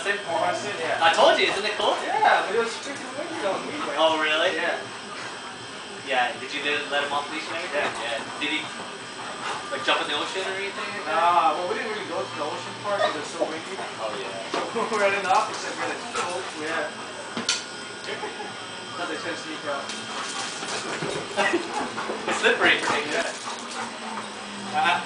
Constant? Constant, yeah. I told you, isn't it cool? Yeah, but it was freaking windy on me, right? Oh, really? Yeah. Yeah, did you let him off leash and everything? Yeah. Did he, like, jump in the ocean or anything? Nah, well, we didn't really go to the ocean part because it was so windy. Oh, yeah. So when we were in the office, we had like, oh, yeah. Thought they said sneak out. It's slippery. Yeah.